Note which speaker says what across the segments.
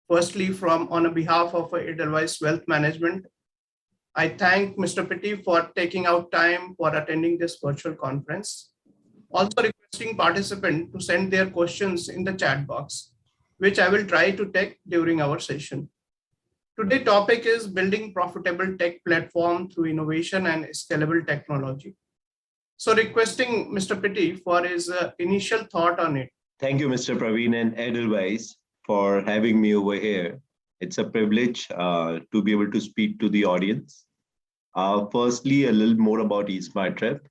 Speaker 1: Firstly, from on behalf of Edelweiss Wealth Management, I thank Mr. Pitti for taking out time for attending this virtual conference. Also requesting participants to send their questions in the chat box, which I will try to take during our session. Today's topic is building profitable tech platform through innovation and scalable technology. So requesting Mr. Pitti for his initial thought on it.
Speaker 2: Thank you, Mr. Praveen and Edelweiss, for having me over here. It's a privilege to be able to speak to the audience. Firstly, a little more about eSmartTrip.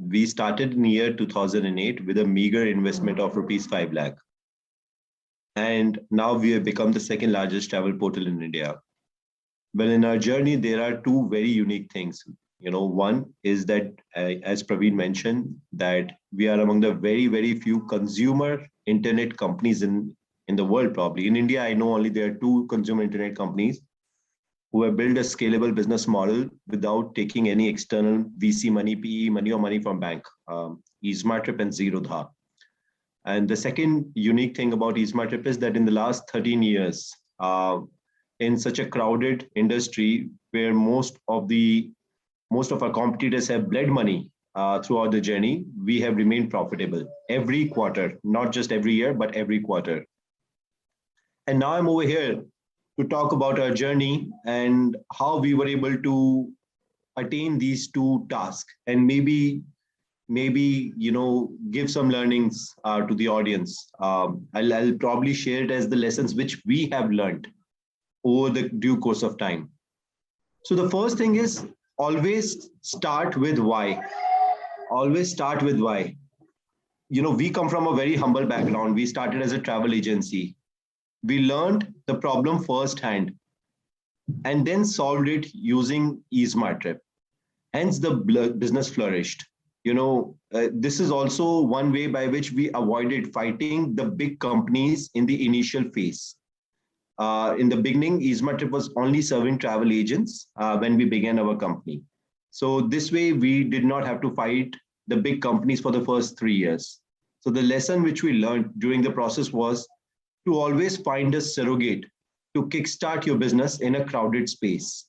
Speaker 2: We started in year 2008 with a meager investment of rupees 5 lakh. And now we have become the second largest travel portal in India. Well, in our journey, there are two very unique things. One is that, as Praveen mentioned, that we are among the very, very few consumer internet companies in the world, probably. In India, I know only there are two consumer internet companies who have built a scalable business model without taking any external VC money, PE money, or money from bank, eSmartTrip and Zerodha. And the second unique thing about eSmartTrip is that in the last 13 years, in such a crowded industry where most of our competitors have bled money throughout the journey, we have remained profitable every quarter, not just every year, but every quarter. And now I'm over here to talk about our journey and how we were able to attain these two tasks, and maybe give some learnings to the audience. I'll probably share it as the lessons which we have learned over the due course of time. So the first thing is always start with why. Always start with why. We come from a very humble background. We started as a travel agency. We learned the problem firsthand and then solved it using eSmartTrip. Hence, the business flourished. This is also one way by which we avoided fighting the big companies in the initial phase. In the beginning, eSmartTrip was only serving travel agents when we began our company. So this way, we did not have to fight the big companies for the first 3 years. So the lesson which we learned during the process was to always find a surrogate to kickstart your business in a crowded space.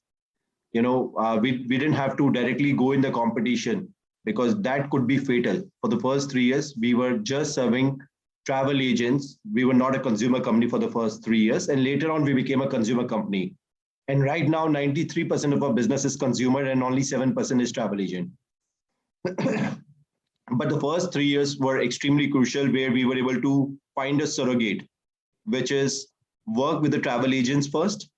Speaker 2: We didn't have to directly go in the competition because that could be fatal. For the first 3 years, we were just serving travel agents. We were not a consumer company for the first 3 years. And later on, we became a consumer company. And right now, 93% of our business is consumer and only 7% is travel agent. But the first 3 years were extremely crucial, where we were able to find a surrogate, which is work with the travel agents first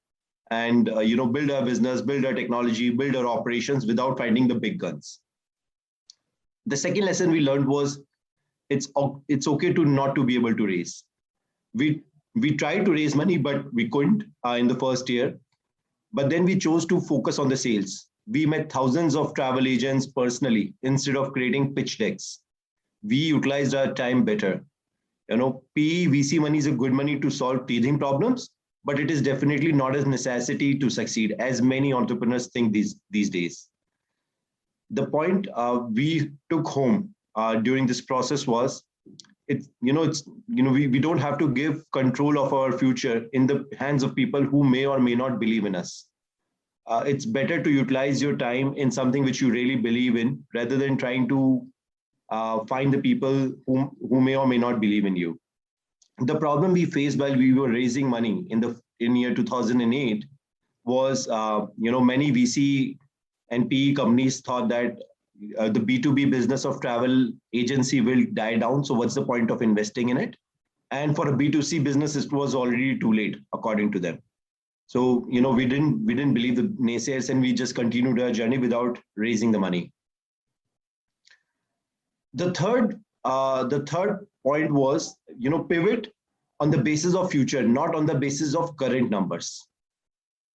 Speaker 2: and build our business, build our technology, build our operations without finding the big guns. The second lesson we learned was it's okay to not to be able to raise. We tried to raise money, but we couldn't in the first year. But then we chose to focus on the sales. We met thousands of travel agents personally instead of creating pitch decks. We utilized our time better. PE, VC money is a good money to solve teething problems, but it is definitely not a necessity to succeed, as many entrepreneurs think these days. The point we took home during this process was, we don't have to give control of our future in the hands of people who may or may not believe in us. It's better to utilize your time in something which you really believe in, rather than trying to find the people who may or may not believe in you. The problem we faced while we were raising money in year 2008 was, many VC and PE companies thought that the B2B business of travel agency will die down. So what's the point of investing in it? And for a B2C business, it was already too late, according to them. So, we didn't believe the naysayers, and we just continued our journey without raising the money. The third point was, pivot on the basis of future, not on the basis of current numbers.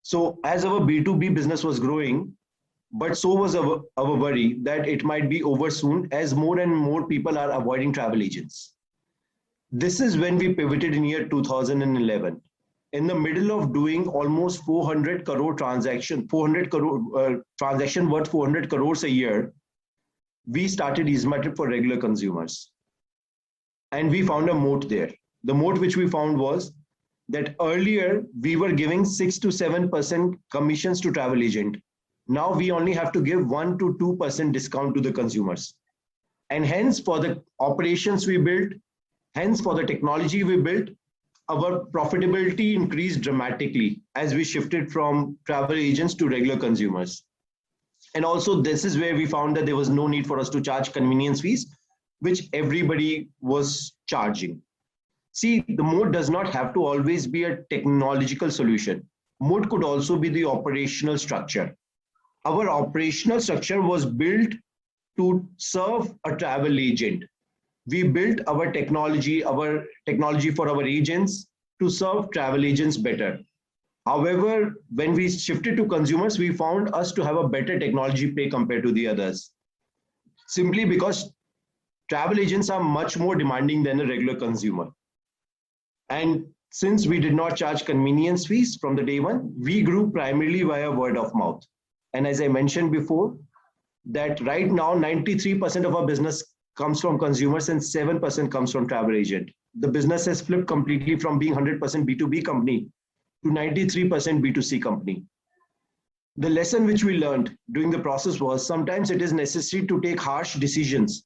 Speaker 2: So as our B2B business was growing, but so was our worry that it might be over soon, as more and more people are avoiding travel agents. This is when we pivoted in year 2011. In the middle of doing almost 400 crore transaction worth 400 crores a year, we started eSmartTrip for regular consumers. And we found a moat there. The moat which we found was that earlier we were giving 6 to 7% commissions to travel agent. Now we only have to give 1 to 2% discount to the consumers. And hence for the operations we built, hence for the technology we built, our profitability increased dramatically as we shifted from travel agents to regular consumers. And also this is where we found that there was no need for us to charge convenience fees, which everybody was charging. See, the mode does not have to always be a technological solution. Mode could also be the operational structure. Our operational structure was built to serve a travel agent. We built our technology for our agents to serve travel agents better. However, when we shifted to consumers, we found us to have a better technology play compared to the others. Simply because travel agents are much more demanding than a regular consumer. And since we did not charge convenience fees from the day one, we grew primarily via word of mouth. And as I mentioned before, that right now 93% of our business comes from consumers and 7% comes from travel agent. The business has flipped completely from being 100% B2B company to 93% B2C company. The lesson which we learned during the process was sometimes it is necessary to take harsh decisions,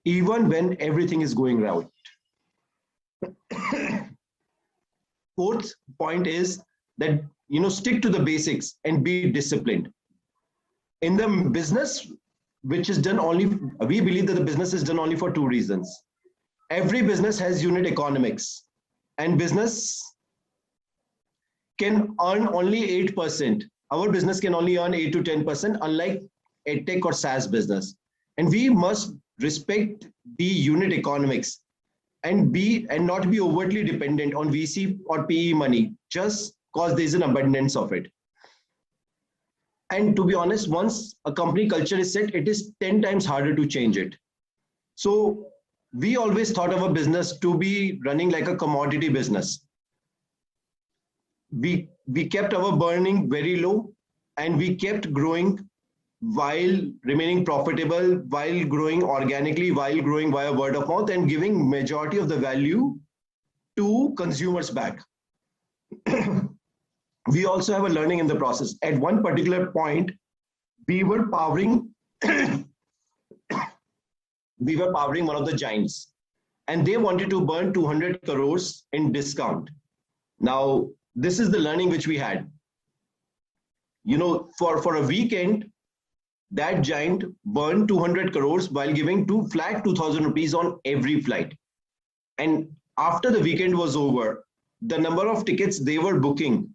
Speaker 2: even when everything is going right. Fourth point is that, stick to the basics and be disciplined. In the business, which is done only, we believe that the business is done only for two reasons. Every business has unit economics, and business can earn only 8%. Our business can only earn 8 to 10%, unlike EdTech or SaaS business. And we must respect the unit economics and not be overtly dependent on VC or PE money just because there's an abundance of it. And to be honest, once a company culture is set, it is 10 times harder to change it. So we always thought of a business to be running like a commodity business. We kept our burning very low, and we kept growing while remaining profitable, while growing organically, while growing via word of mouth, and giving majority of the value to consumers back. We also have a learning in the process. At one particular point, we were powering one of the giants, and they wanted to burn 200 crores in discount. Now, this is the learning which we had. For a weekend, that giant burned 200 crores while giving flat 2,000 rupees on every flight. And after the weekend was over, the number of tickets they were booking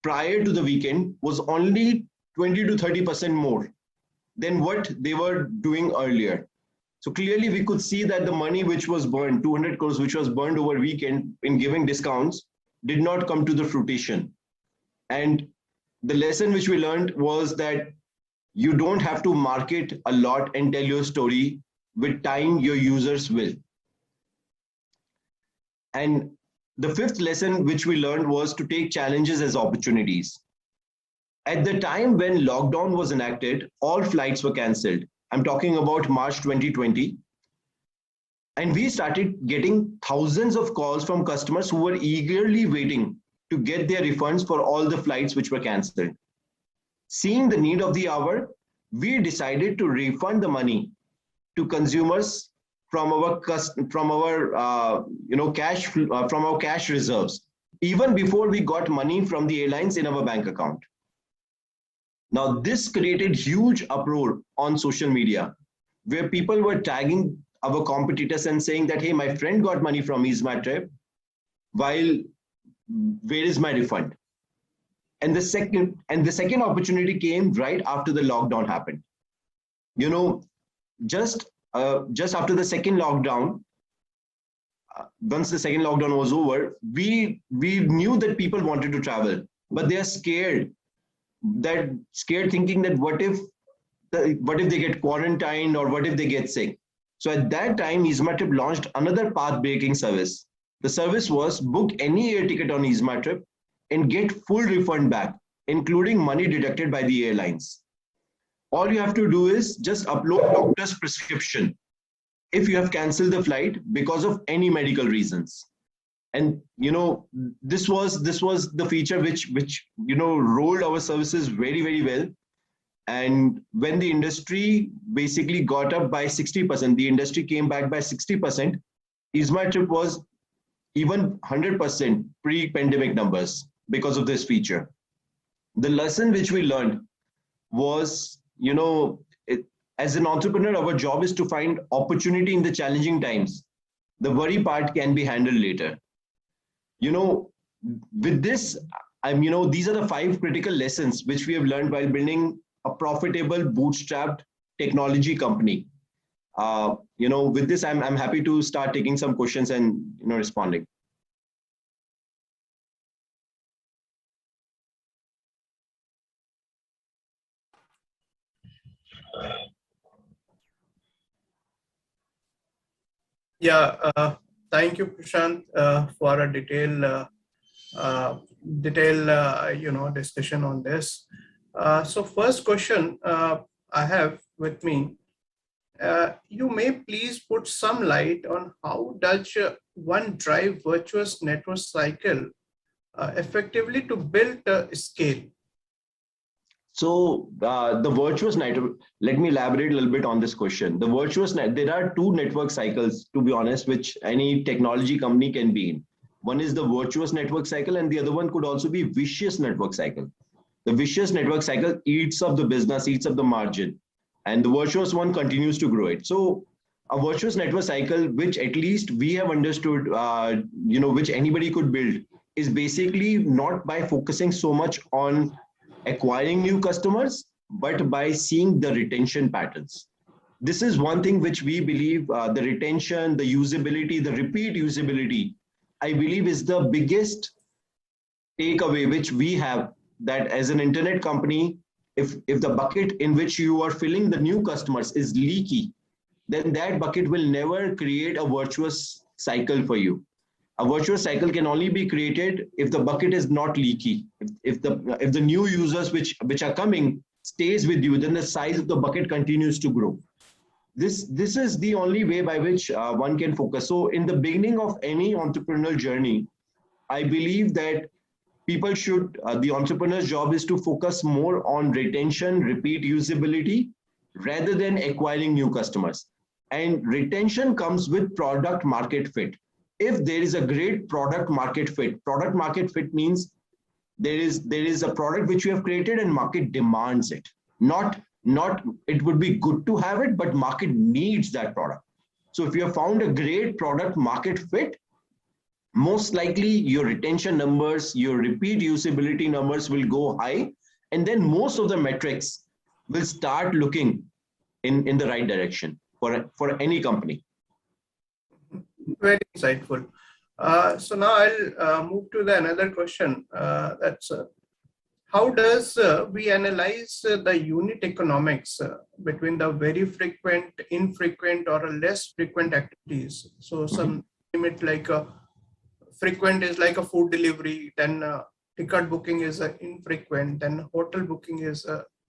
Speaker 2: prior to the weekend was only 20 to 30% more than what they were doing earlier. So clearly we could see that the money which was burned, 200 crores, which was burned over weekend in giving discounts, did not come to the fruition. And the lesson which we learned was that you don't have to market a lot and tell your story. With time, your users will. And the fifth lesson which we learned was to take challenges as opportunities. At the time when lockdown was enacted, all flights were cancelled. I'm talking about March 2020. And we started getting thousands of calls from customers who were eagerly waiting to get their refunds for all the flights which were cancelled. Seeing the need of the hour, we decided to refund the money to consumers from our cash reserves, even before we got money from the airlines in our bank account. Now, this created huge uproar on social media, where people were tagging our competitors and saying that, hey, my friend got money from eSmartTrip, while where is my refund? And the second opportunity came right after the lockdown happened. Just after the second lockdown, once the second lockdown was over, we knew that people wanted to travel, but they are scared thinking that what if they get quarantined, or what if they get sick? So at that time, eSmartTrip launched another path-breaking service. The service was book any air ticket on eSmartTrip and get full refund back, including money deducted by the airlines. All you have to do is just upload doctor's prescription if you have cancelled the flight because of any medical reasons. And this was the feature which rolled our services very, very well. And when the industry basically got up by 60%, the industry came back by 60%, eSmartTrip was even 100% pre-pandemic numbers because of this feature. The lesson which we learned was, as an entrepreneur, our job is to find opportunity in the challenging times. The worry part can be handled later. With this, these are the 5 critical lessons which we have learned while building a profitable bootstrapped technology company. With this, I'm happy to start taking some questions and responding.
Speaker 1: Yeah, thank you, Prashant, for a detailed discussion on this. So first question I have with me, you may please put some light on how does one drive virtuous network cycle effectively to build scale?
Speaker 2: So the virtuous network, let me elaborate a little bit on this question. The virtuous net, there are 2 network cycles, to be honest, which any technology company can be in. One is the virtuous network cycle, and the other one could also be vicious network cycle. The vicious network cycle eats up the business, eats up the margin, and the virtuous one continues to grow it. So a virtuous network cycle, which at least we have understood, which anybody could build, is basically not by focusing so much on acquiring new customers, but by seeing the retention patterns. This is one thing which we believe the retention, the usability, the repeat usability, I believe is the biggest takeaway which we have, that as an internet company, if the bucket in which you are filling the new customers is leaky, then that bucket will never create a virtuous cycle for you. A virtuous cycle can only be created if the bucket is not leaky. If the new users which are coming stays with you, then the size of the bucket continues to grow. This is the only way by which one can focus. So in the beginning of any entrepreneurial journey, I believe that people should, the entrepreneur's job is to focus more on retention, repeat usability, rather than acquiring new customers. And retention comes with product market fit. If there is a great product market fit means there is a product which you have created and market demands it. Not it would be good to have it, but market needs that product. So if you have found a great product market fit, most likely your retention numbers, your repeat usability numbers will go high, and then most of the metrics will start looking in the right direction for any company.
Speaker 1: Very insightful. So now I'll move to the another question. That's how does we analyze the unit economics between the very frequent, infrequent, or less frequent activities? So some limit like frequent is like a food delivery, then ticket booking is infrequent, then hotel booking is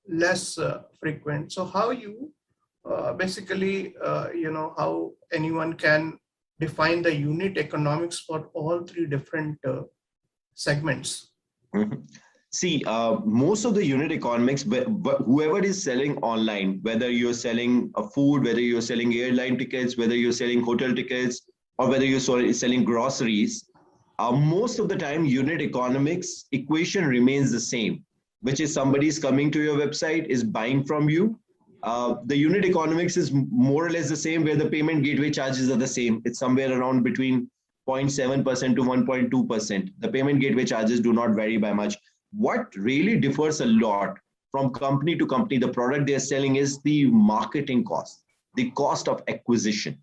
Speaker 1: less frequent. So how you basically, how anyone can define the unit economics for all 3 different segments?
Speaker 2: Mm-hmm. See, most of the unit economics, whoever is selling online, whether you're selling a food, whether you're selling airline tickets, whether you're selling hotel tickets, or whether you're selling groceries, most of the time unit economics equation remains the same, which is somebody is coming to your website, is buying from you. The unit economics is more or less the same, where the payment gateway charges are the same. It's somewhere around between 0.7% to 1.2%. The payment gateway charges do not vary by much. What really differs a lot from company to company, the product they're selling, is the marketing cost, the cost of acquisition.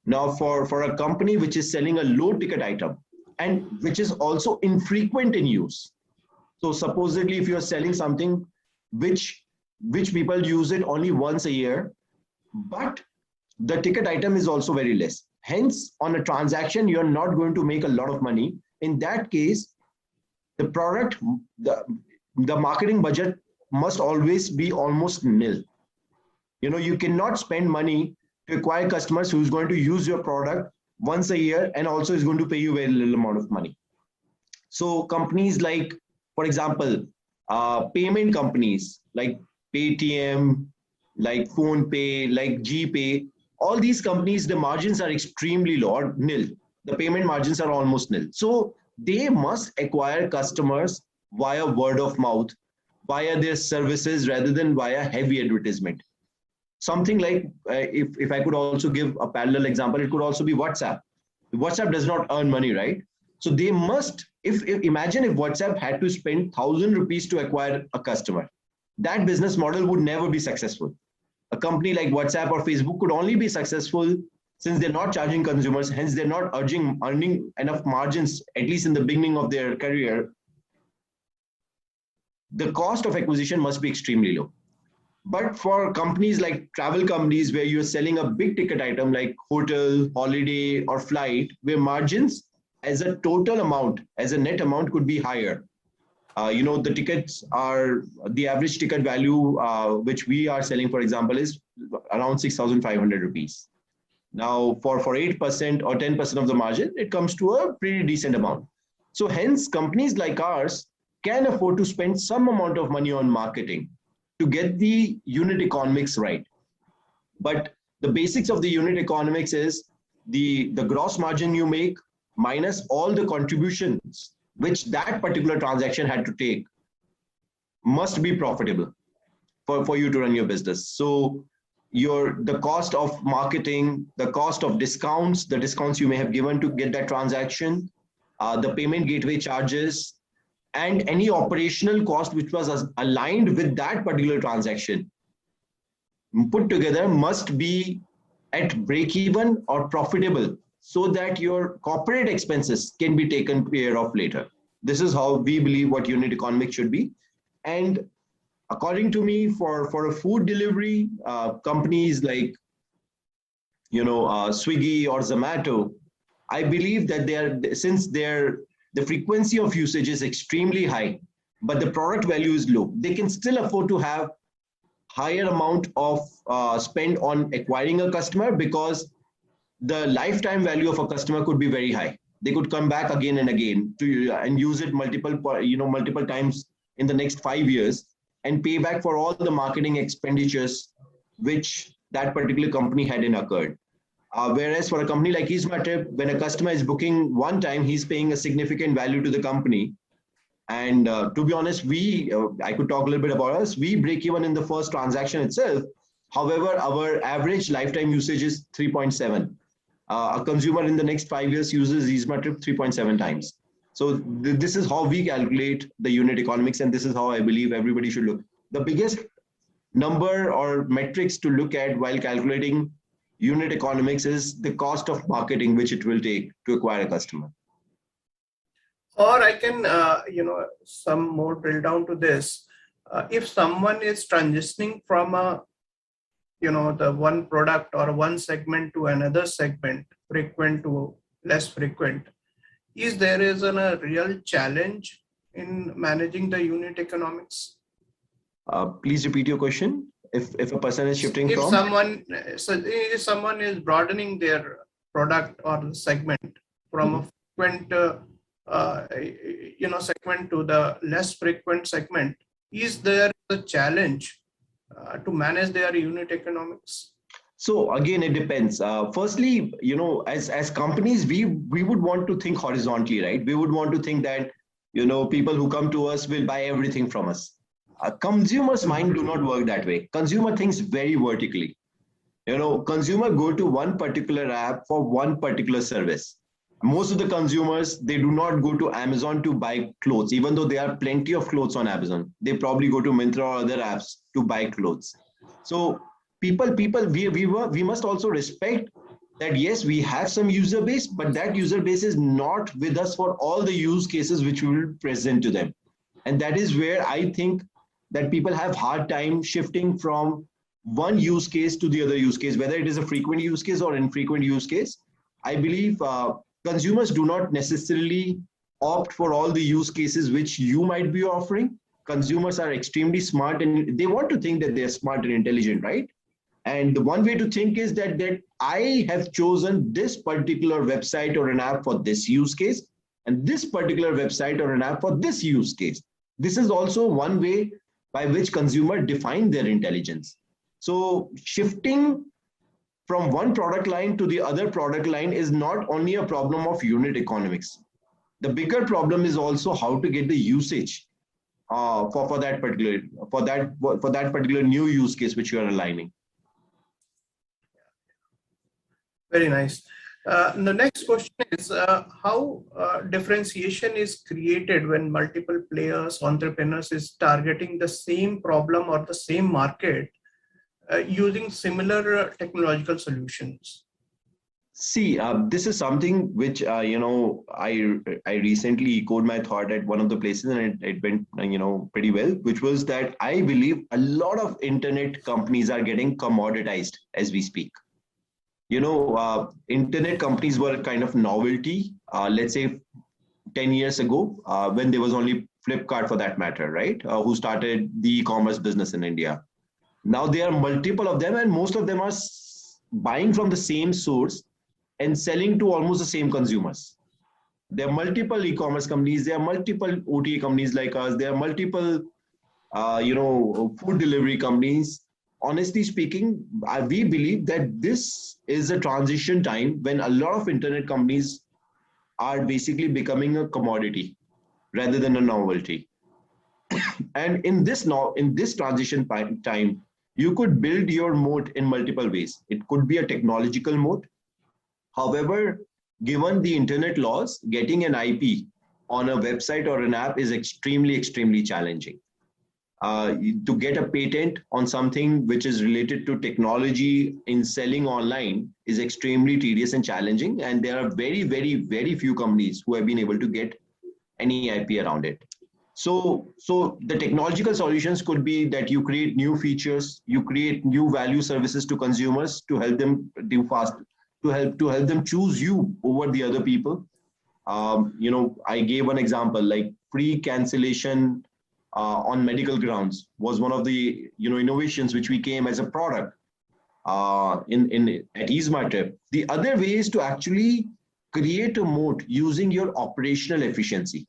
Speaker 2: Now, for a company which is selling a low ticket item and which is also infrequent in use. So supposedly if you're selling something which people use it only once a year, but the ticket item is also very less. Hence, on a transaction, you're not going to make a lot of money. In that case, the product, the marketing budget must always be almost nil. You cannot spend money to acquire customers who's going to use your product once a year, and also is going to pay you very little amount of money. So companies like, for example, payment companies like Paytm, like PhonePe, like GPay, all these companies, the margins are extremely low or nil. The payment margins are almost nil. So they must acquire customers via word of mouth, via their services rather than via heavy advertisement. Something like, if I could also give a parallel example, it could also be WhatsApp. WhatsApp does not earn money, right? So they must, if imagine if WhatsApp had to spend 1,000 rupees to acquire a customer, that business model would never be successful. A company like WhatsApp or Facebook could only be successful since they're not charging consumers, hence they're not earning enough margins, at least in the beginning of their career. The cost of acquisition must be extremely low. But for companies like travel companies, where you're selling a big ticket item like hotel, holiday, or flight, where margins as a total amount, as a net amount, could be higher. The tickets are, the average ticket value which we are selling, for example, is around 6,500 rupees. Now, for 8% or 10% of the margin, it comes to a pretty decent amount. So hence, companies like ours can afford to spend some amount of money on marketing to get the unit economics right. But the basics of the unit economics is the gross margin you make minus all the contributions which that particular transaction had to take must be profitable for you to run your business. So the cost of marketing, the cost of discounts, the discounts you may have given to get that transaction, the payment gateway charges, and any operational cost which was aligned with that particular transaction put together must be at break even or profitable, so that your corporate expenses can be taken care of later. This is how we believe what unit economics should be. And according to me, for a food delivery, companies like Swiggy or Zomato, I believe that since the frequency of usage is extremely high, but the product value is low, they can still afford to have higher amount of spend on acquiring a customer, because the lifetime value of a customer could be very high. They could come back again and again and use it multiple times in the next 5 years, and pay back for all the marketing expenditures which that particular company had incurred. Whereas for a company like eSmartTrip, when a customer is booking one time, he's paying a significant value to the company. And to be honest, I could talk a little bit about us. We break even in the first transaction itself. However, our average lifetime usage is 3.7. A consumer in the next 5 years uses eSmartTrip 3.7 times. So this is how we calculate the unit economics, and this is how I believe everybody should look. The biggest number or metrics to look at while calculating unit economics is the cost of marketing which it will take to acquire a customer.
Speaker 1: Or I can, some more drill down to this. If someone is transitioning from the one product or one segment to another segment, frequent to less frequent, is a real challenge in managing the unit economics?
Speaker 2: Please repeat your question. If a person is shifting
Speaker 1: if
Speaker 2: from
Speaker 1: if someone is broadening their product or segment from a frequent segment to the less frequent segment, is there a challenge to manage their unit economics?
Speaker 2: So again, it depends. Firstly, as companies, we would want to think horizontally, right? We would want to think that people who come to us will buy everything from us. Consumer's mind do not work that way. Consumer thinks very vertically. Consumer go to one particular app for one particular service. Most of the consumers, they do not go to Amazon to buy clothes, even though there are plenty of clothes on Amazon. They probably go to Myntra or other apps to buy clothes. So we must also respect that, yes, we have some user base, but that user base is not with us for all the use cases which we will present to them. And that is where I think that people have hard time shifting from one use case to the other use case, whether it is a frequent use case or infrequent use case. I believe consumers do not necessarily opt for all the use cases which you might be offering. Consumers are extremely smart and they want to think that they're smart and intelligent, right? And the one way to think is that I have chosen this particular website or an app for this use case, and this particular website or an app for this use case. This is also one way by which consumer define their intelligence. So shifting from one product line to the other product line is not only a problem of unit economics. The bigger problem is also how to get the usage for that particular new use case which you are aligning.
Speaker 1: Very nice. The next question is how differentiation is created when multiple players, entrepreneurs is targeting the same problem or the same market using similar technological solutions?
Speaker 2: See, this is something which I recently echoed my thought at one of the places, and it went pretty well. Which was that I believe a lot of internet companies are getting commoditized as we speak. Internet companies were kind of novelty, let's say 10 years ago, when there was only Flipkart for that matter, right? Who started the e-commerce business in India. Now there are multiple of them, and most of them are buying from the same source and selling to almost the same consumers. There are multiple e-commerce companies, there are multiple OTA companies like us, there are multiple, food delivery companies. Honestly speaking, we believe that this is a transition time when a lot of internet companies are basically becoming a commodity rather than a novelty. And in this transition time, you could build your moat in multiple ways. It could be a technological moat. However, given the internet laws, getting an IP on a website or an app is extremely, extremely challenging. To get a patent on something which is related to technology in selling online is extremely tedious and challenging. And there are very, very, very few companies who have been able to get any IP around it. So the technological solutions could be that you create new features, you create new value services to consumers to help them do fast, to help them choose you over the other people. I gave one example like free cancellation on medical grounds was one of the innovations which we came as a product at eSmartTrip. The other way is to actually create a moat using your operational efficiency.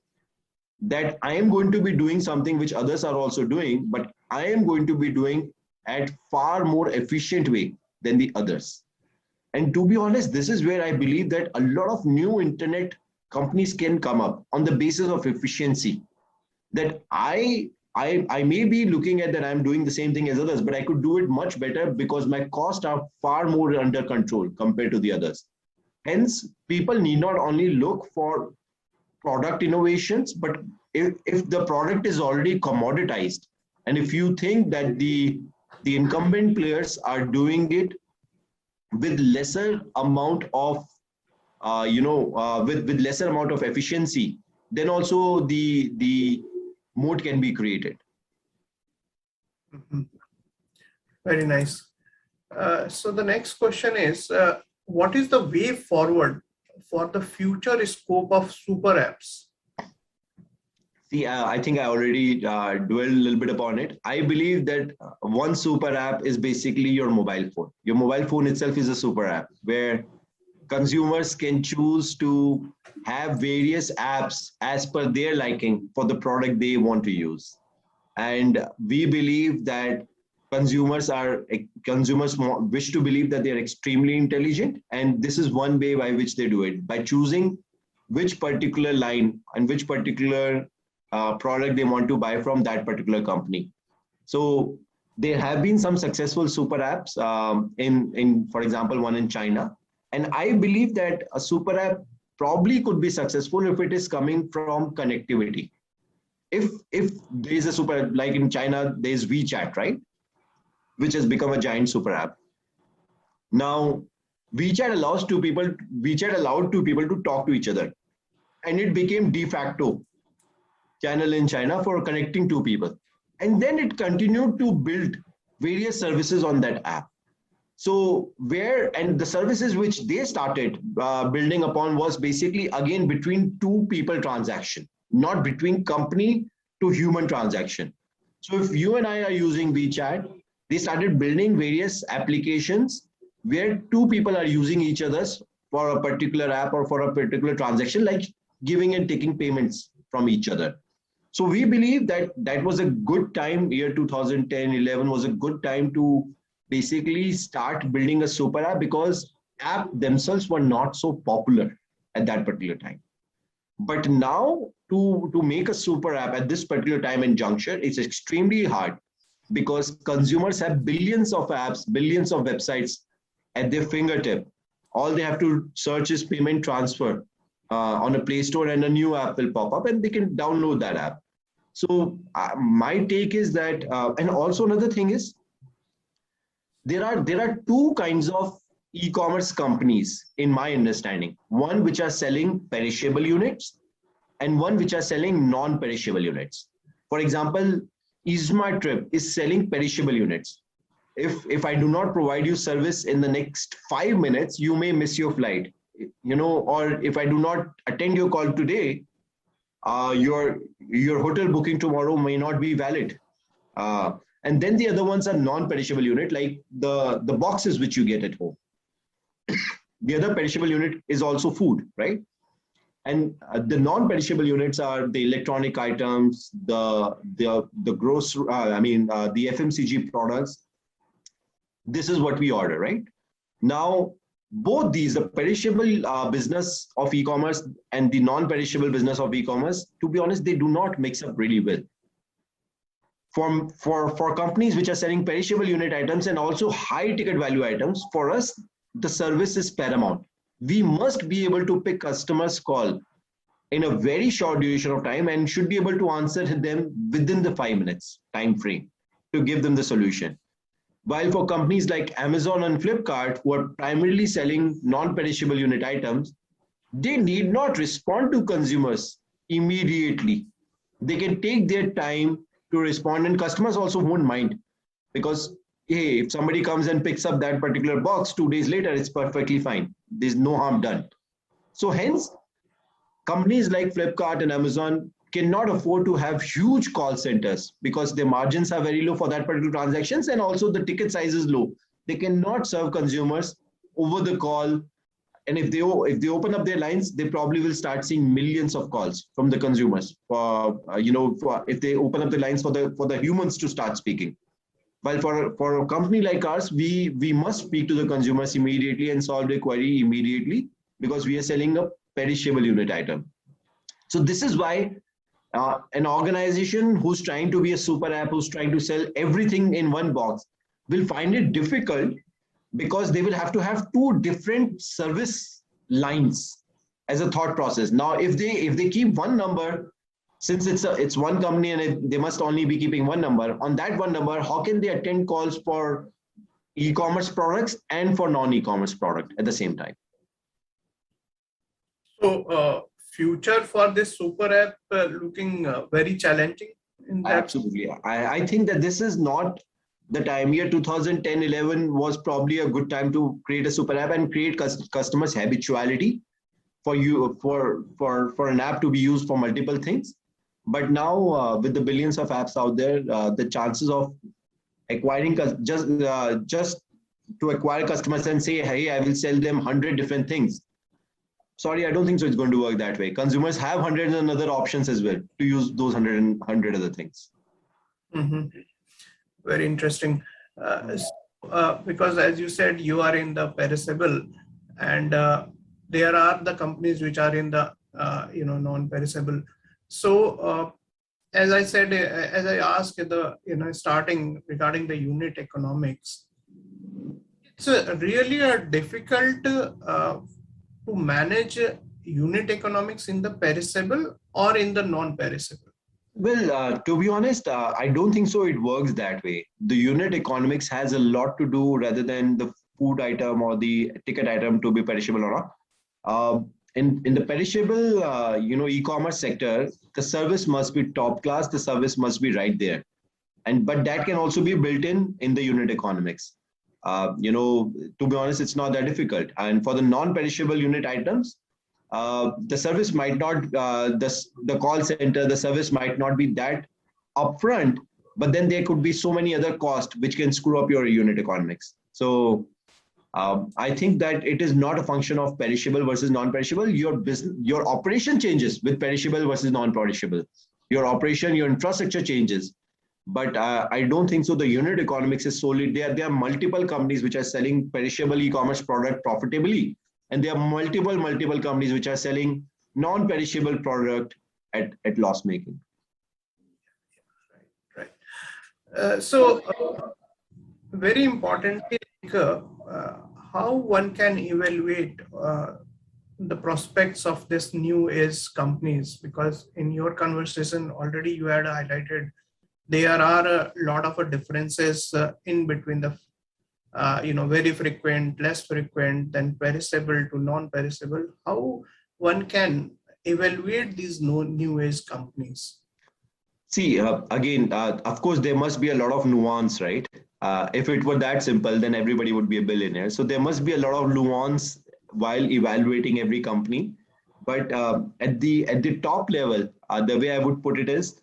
Speaker 2: That I am going to be doing something which others are also doing, but I am going to be doing at far more efficient way than the others. And to be honest, this is where I believe that a lot of new internet companies can come up on the basis of efficiency. That I may be looking at that I'm doing the same thing as others, but I could do it much better because my costs are far more under control compared to the others. Hence, people need not only look for product innovations, but if the product is already commoditized, and if you think that the incumbent players are doing it with lesser amount of with lesser amount of efficiency, then also the moat can be created.
Speaker 1: Mm-hmm. Very nice. So the next question is, what is the way forward for the future scope of super apps?
Speaker 2: See, I think I already dwelled a little bit upon it. I believe that one super app is basically your mobile phone. Your mobile phone itself is a super app where consumers can choose to have various apps as per their liking for the product they want to use. And we believe that consumers wish to believe that they're extremely intelligent. And this is one way by which they do it, by choosing which particular line and which particular product they want to buy from that particular company. So there have been some successful super apps in, for example, one in China. And I believe that a super app probably could be successful if it is coming from connectivity. If there is a super app, like in China, there's WeChat, right? Which has become a giant super app. Now, WeChat allowed two people to talk to each other. And it became de facto channel in China for connecting two people. And then it continued to build various services on that app. So and the services which they started building upon was basically again between two people transaction, not between company to human transaction. So if you and I are using WeChat, they started building various applications where two people are using each other's for a particular app or for a particular transaction, like giving and taking payments from each other. So we believe that that was a good time. Year 2010-11 was a good time to basically start building a super app, because app themselves were not so popular at that particular time. But now to make a super app at this particular time and juncture, it's extremely hard, because consumers have billions of apps, billions of websites at their fingertip. All they have to search is payment transfer on a Play Store, and a new app will pop up and they can download that app. So my take is that, and also another thing is, there are two kinds of e-commerce companies in my understanding. One which are selling perishable units, and one which are selling non-perishable units. For example, eSmartTrip is selling perishable units. If I do not provide you service in the next 5 minutes, you may miss your flight. Or if I do not attend your call today, your hotel booking tomorrow may not be valid. And then the other ones are non-perishable unit, like the boxes which you get at home. The other perishable unit is also food, right? And the non-perishable units are the electronic items, the gross, the FMCG products. This is what we order, right? Now, both these, the perishable business of e-commerce and the non-perishable business of e-commerce, to be honest, they do not mix up really well. For companies which are selling perishable unit items and also high ticket value items, for us, the service is paramount. We must be able to pick customers' call in a very short duration of time and should be able to answer them within the 5 minutes time frame to give them the solution. While for companies like Amazon and Flipkart, who are primarily selling non-perishable unit items, they need not respond to consumers immediately. They can take their time to respond, and customers also won't mind, because hey, if somebody comes and picks up that particular box 2 days later, it's perfectly fine. There's no harm done. So hence, companies like Flipkart and Amazon cannot afford to have huge call centers, because their margins are very low for that particular transactions, and also the ticket size is low. They cannot serve consumers over the call. And if they open up their lines, they probably will start seeing millions of calls from the consumers if they open up the lines for the humans to start speaking. While for a company like ours, we must speak to the consumers immediately and solve their query immediately, because we are selling a perishable unit item. So this is why an organization who's trying to be a super app, who's trying to sell everything in one box, will find it difficult, because they will have to have two different service lines as a thought process. Now, if they keep one number, since it's one company and they must only be keeping one number, on that one number, how can they attend calls for e-commerce products and for non-e-commerce product at the same time?
Speaker 1: So future for this super app looking very challenging in that?
Speaker 2: Absolutely. I think that this is not the time. Year 2010-11 was probably a good time to create a super app and create customers habituality for an app to be used for multiple things. But now with the billions of apps out there, the chances of acquiring just to acquire customers and say, hey, I will sell them 100 different things. Sorry, I don't think so it's going to work that way. Consumers have hundreds and other options as well to use those 100 other things.
Speaker 1: Mm-hmm. Very interesting. Because as you said, you are in the perishable, and there are the companies which are in the non-perishable. So as I said, as I asked at the starting regarding the unit economics, it's really a difficult to manage unit economics in the perishable or in the non-perishable.
Speaker 2: Well, to be honest, I don't think so. It works that way. The unit economics has a lot to do rather than the food item or the ticket item to be perishable or not. In the perishable, e-commerce sector, the service must be top class. The service must be right there, but that can also be built in the unit economics. To be honest, it's not that difficult. And for the non-perishable unit items, the service might not, the call center, the service might not be that upfront, but then there could be so many other costs which can screw up your unit economics. So I think that it is not a function of perishable versus non-perishable. Your business, your operation changes with perishable versus non-perishable. Your operation, your infrastructure changes, but I don't think so. The unit economics is solely there. There are multiple companies which are selling perishable e-commerce product profitably, and there are multiple companies which are selling non-perishable product at loss making.
Speaker 1: Right. Very importantly, like, how one can evaluate the prospects of this new age companies, because in your conversation already you had highlighted there are a lot of differences in between the very frequent, less frequent, then perishable to non-perishable. How one can evaluate these new age companies?
Speaker 2: See, again, of course, there must be a lot of nuance, right? If it were that simple, then everybody would be a billionaire. So there must be a lot of nuance while evaluating every company. But at the top level, the way I would put it is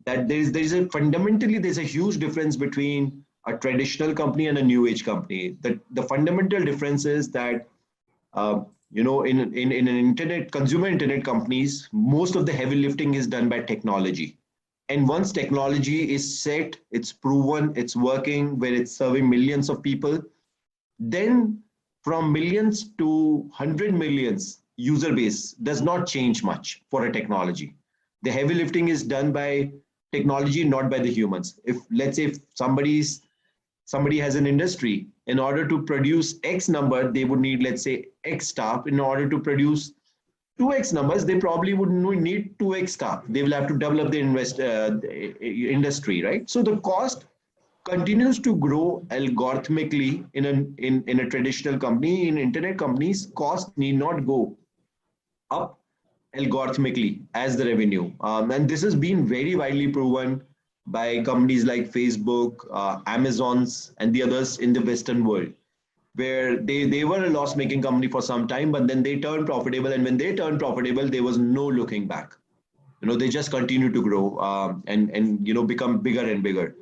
Speaker 2: that there's a huge difference between a traditional company and a new age company. The fundamental difference is that in an internet consumer internet companies, most of the heavy lifting is done by technology. And once technology is set, it's proven, it's working, where it's serving millions of people, then from millions to 100 millions user base does not change much for a technology. The heavy lifting is done by technology, not by the humans. If let's say if somebody has an industry, in order to produce X number, they would need, let's say, X staff. In order to produce 2X numbers, they probably would need 2X staff. They will have to develop the industry, right? So the cost continues to grow algorithmically in a traditional company. In internet companies, cost need not go up algorithmically as the revenue. And this has been very widely proven by companies like Facebook, Amazon's, and the others in the Western world, where they were a loss-making company for some time, but then they turned profitable. And when they turned profitable, there was no looking back. They just continue to grow and become bigger and bigger.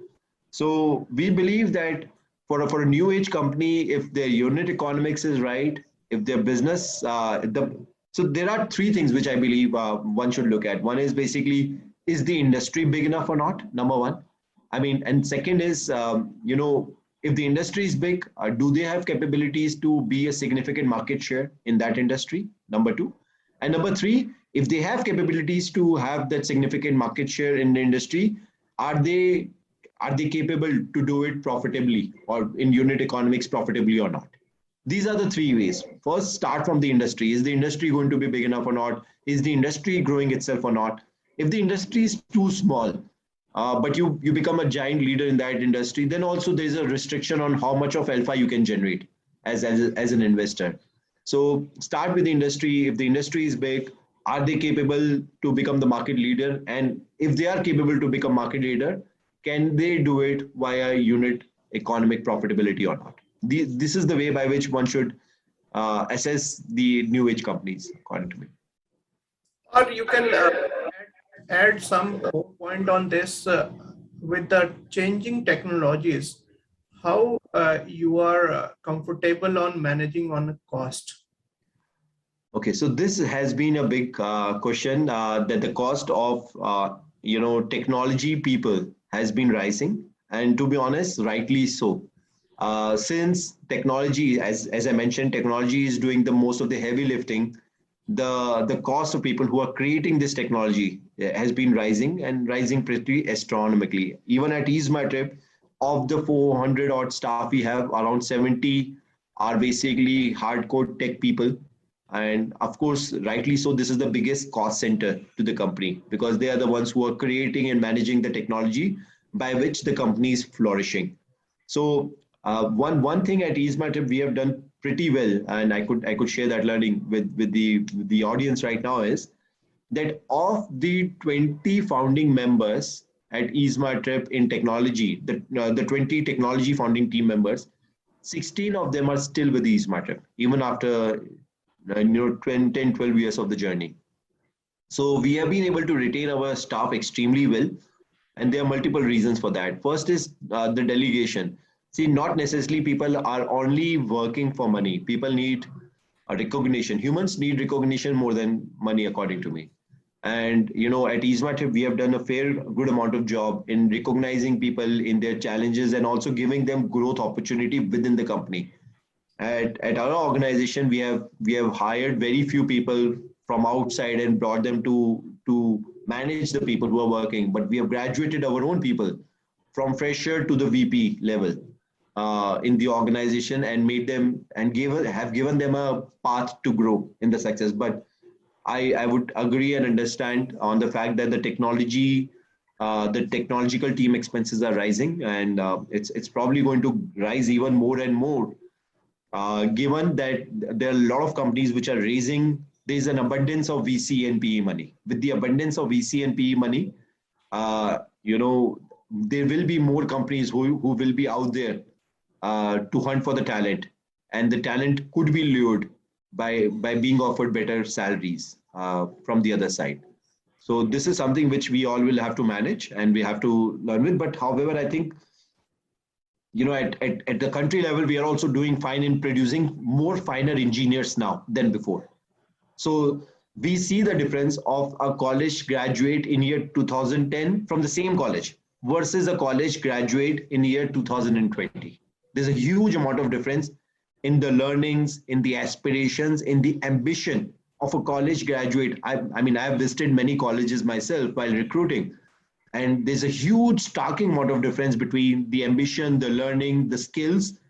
Speaker 2: So we believe that for a new age company, if their unit economics is right, if their business, so there are three things which I believe one should look at. One is basically, is the industry big enough or not? Number one. I mean, and second is, if the industry is big, do they have capabilities to be a significant market share in that industry? Number two. And number three, if they have capabilities to have that significant market share in the industry, are they capable to do it profitably or in unit economics profitably or not? These are the three ways. First, start from the industry. Is the industry going to be big enough or not? Is the industry growing itself or not? If the industry is too small, but you become a giant leader in that industry, then also there's a restriction on how much of alpha you can generate as an investor. So start with the industry. If the industry is big, are they capable to become the market leader? And if they are capable to become market leader, can they do it via unit economic profitability or not? This is the way by which one should assess the new age companies, according to me.
Speaker 1: Or you can add some point on this with the changing technologies, how you are comfortable on managing on a cost.
Speaker 2: Okay, so this has been a big question that the cost of technology people has been rising, and to be honest, rightly so. Since technology, as I mentioned, technology is doing the most of the heavy lifting. The cost of people who are creating this technology has been rising and rising pretty astronomically. Even at eSmartTrip, of the 400 odd staff we have, around 70 are basically hardcore tech people. And of course, rightly so, this is the biggest cost center to the company because they are the ones who are creating and managing the technology by which the company is flourishing. So one thing at eSmartTrip we have done pretty well, and I could share that learning with the audience right now, is that of the 20 founding members at eSmartTrip in technology, the 20 technology founding team members, 16 of them are still with eSmartTrip even after 10, 12 years of the journey. So we have been able to retain our staff extremely well. And there are multiple reasons for that. First is the delegation. See, not necessarily people are only working for money. People need a recognition. Humans need recognition more than money, according to me. And at eSmartTrip, we have done a fair good amount of job in recognizing people in their challenges and also giving them growth opportunity within the company. At our organization, we have hired very few people from outside and brought them to manage the people who are working. But we have graduated our own people from fresher to the VP level in the organization and made them and have given them a path to grow in the success. But I would agree and understand on the fact that the technological team expenses are rising, and it's probably going to rise even more and more, given that there are a lot of companies which are raising. There's an abundance of VC and PE money. With the abundance of VC and PE money, there will be more companies who will be out there to hunt for the talent, and the talent could be lured by being offered better salaries from the other side. So this is something which we all will have to manage and we have to learn with. But however, I think at the country level, we are also doing fine in producing more finer engineers now than before. So we see the difference of a college graduate in year 2010 from the same college versus a college graduate in year 2020. There's a huge amount of difference in the learnings, in the aspirations, in the ambition of a college graduate. I mean, I've visited many colleges myself while recruiting, and there's a huge starking amount of difference between the ambition, the learning, the skills,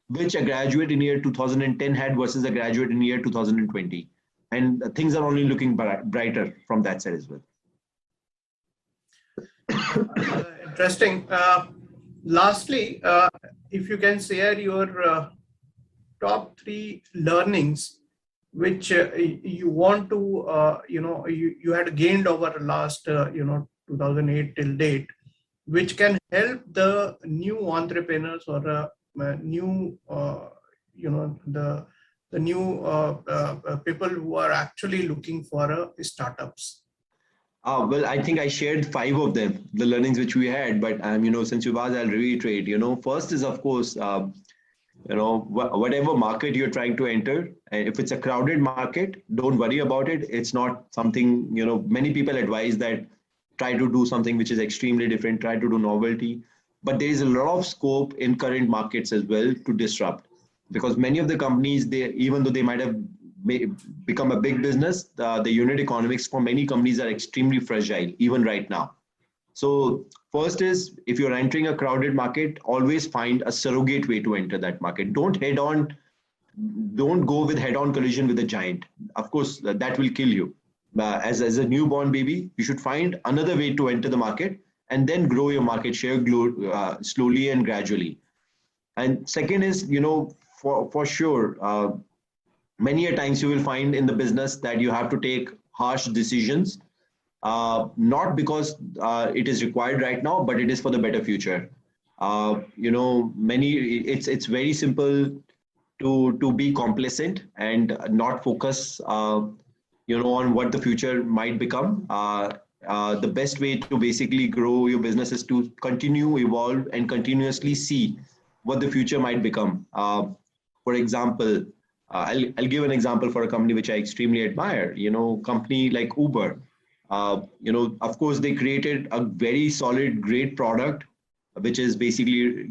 Speaker 2: which a graduate in year 2010 had versus a graduate in year 2020. And things are only looking brighter from that side as well.
Speaker 1: Interesting. Lastly, if you can share your top 3 learnings which you want to, you had gained over the last, 2008 till date, which can help the new entrepreneurs or new, the new people who are actually looking for startups.
Speaker 2: Well, I think I shared 5 of them, the learnings which we had. But since you've asked, I'll reiterate. First is, of course, whatever market you're trying to enter, if it's a crowded market, don't worry about it. It's not something, many people advise that try to do something which is extremely different, try to do novelty. But there is a lot of scope in current markets as well to disrupt, because many of the companies, even though they might have become a big business, the unit economics for many companies are extremely fragile, even right now. So first is, if you're entering a crowded market, always find a surrogate way to enter that market. Don't go with head-on collision with a giant. Of course, that will kill you. As a newborn baby, you should find another way to enter the market and then grow your market share slowly and gradually. And second is, for sure, many a times you will find in the business that you have to take harsh decisions, not because it is required right now, but it is for the better future. It's very simple to be complacent and not focus, on what the future might become. The best way to basically grow your business is to continue, evolve, and continuously see what the future might become. For example, I'll give an example for a company which I extremely admire. Company like Uber. Of course, they created a very solid, great product, which is basically,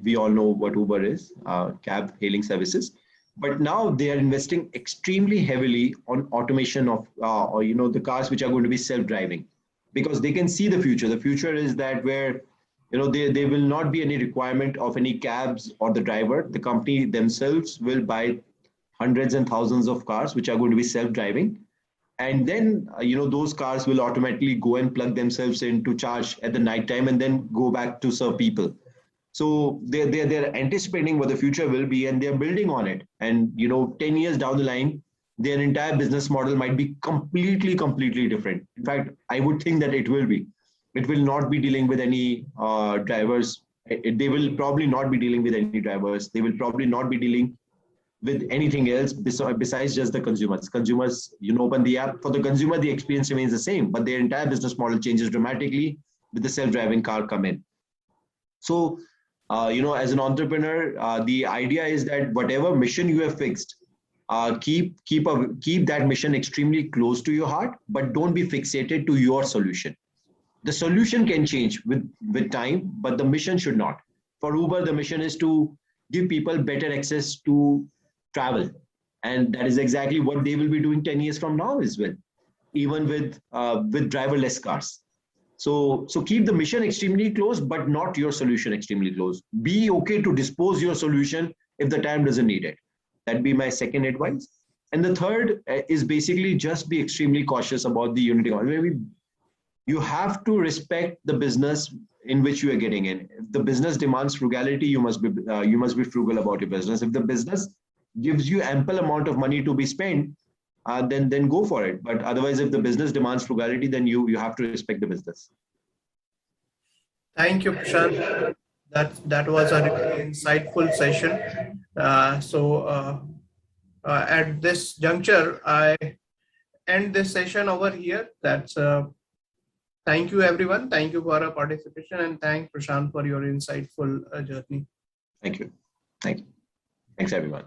Speaker 2: we all know what Uber is, cab hailing services. But now they are investing extremely heavily on automation of, the cars which are going to be self-driving, because they can see the future. The future is that where, there will not be any requirement of any cabs or the driver. The company themselves will buy hundreds and thousands of cars which are going to be self-driving. And then, those cars will automatically go and plug themselves in to charge at the night time and then go back to serve people. So they're anticipating what the future will be, and they're building on it. And 10 years down the line, their entire business model might be completely different. In fact, I would think that it will be. It will not be dealing with any drivers. They will probably not be dealing with any drivers. They will probably not be dealing with anything else besides just the consumers. Consumers, open the app. For the consumer, the experience remains the same, but their entire business model changes dramatically. with the self-driving car come in. So, as an entrepreneur, the idea is that whatever mission you have fixed, keep that mission extremely close to your heart, but don't be fixated to your solution. The solution can change with time, but the mission should not. For Uber, the mission is to give people better access to travel, and that is exactly what they will be doing 10 years from now as well, even with driverless cars. So keep the mission extremely close, but not your solution extremely close. Be okay to dispose your solution if the time doesn't need it. That'd be my second advice. And the third is basically just be extremely cautious about the unit economy. You have to respect the business in which you are getting in. If the business demands frugality, you must be frugal about your business. If the business gives you ample amount of money to be spent, then go for it. But otherwise, if the business demands frugality, then you have to respect the business.
Speaker 1: Thank you, Prashant. That was a really insightful session. At this juncture, I end this session over here. Thank you, everyone. Thank you for your participation, and thank Prashant for your insightful journey.
Speaker 2: Thank you. Thanks, everyone.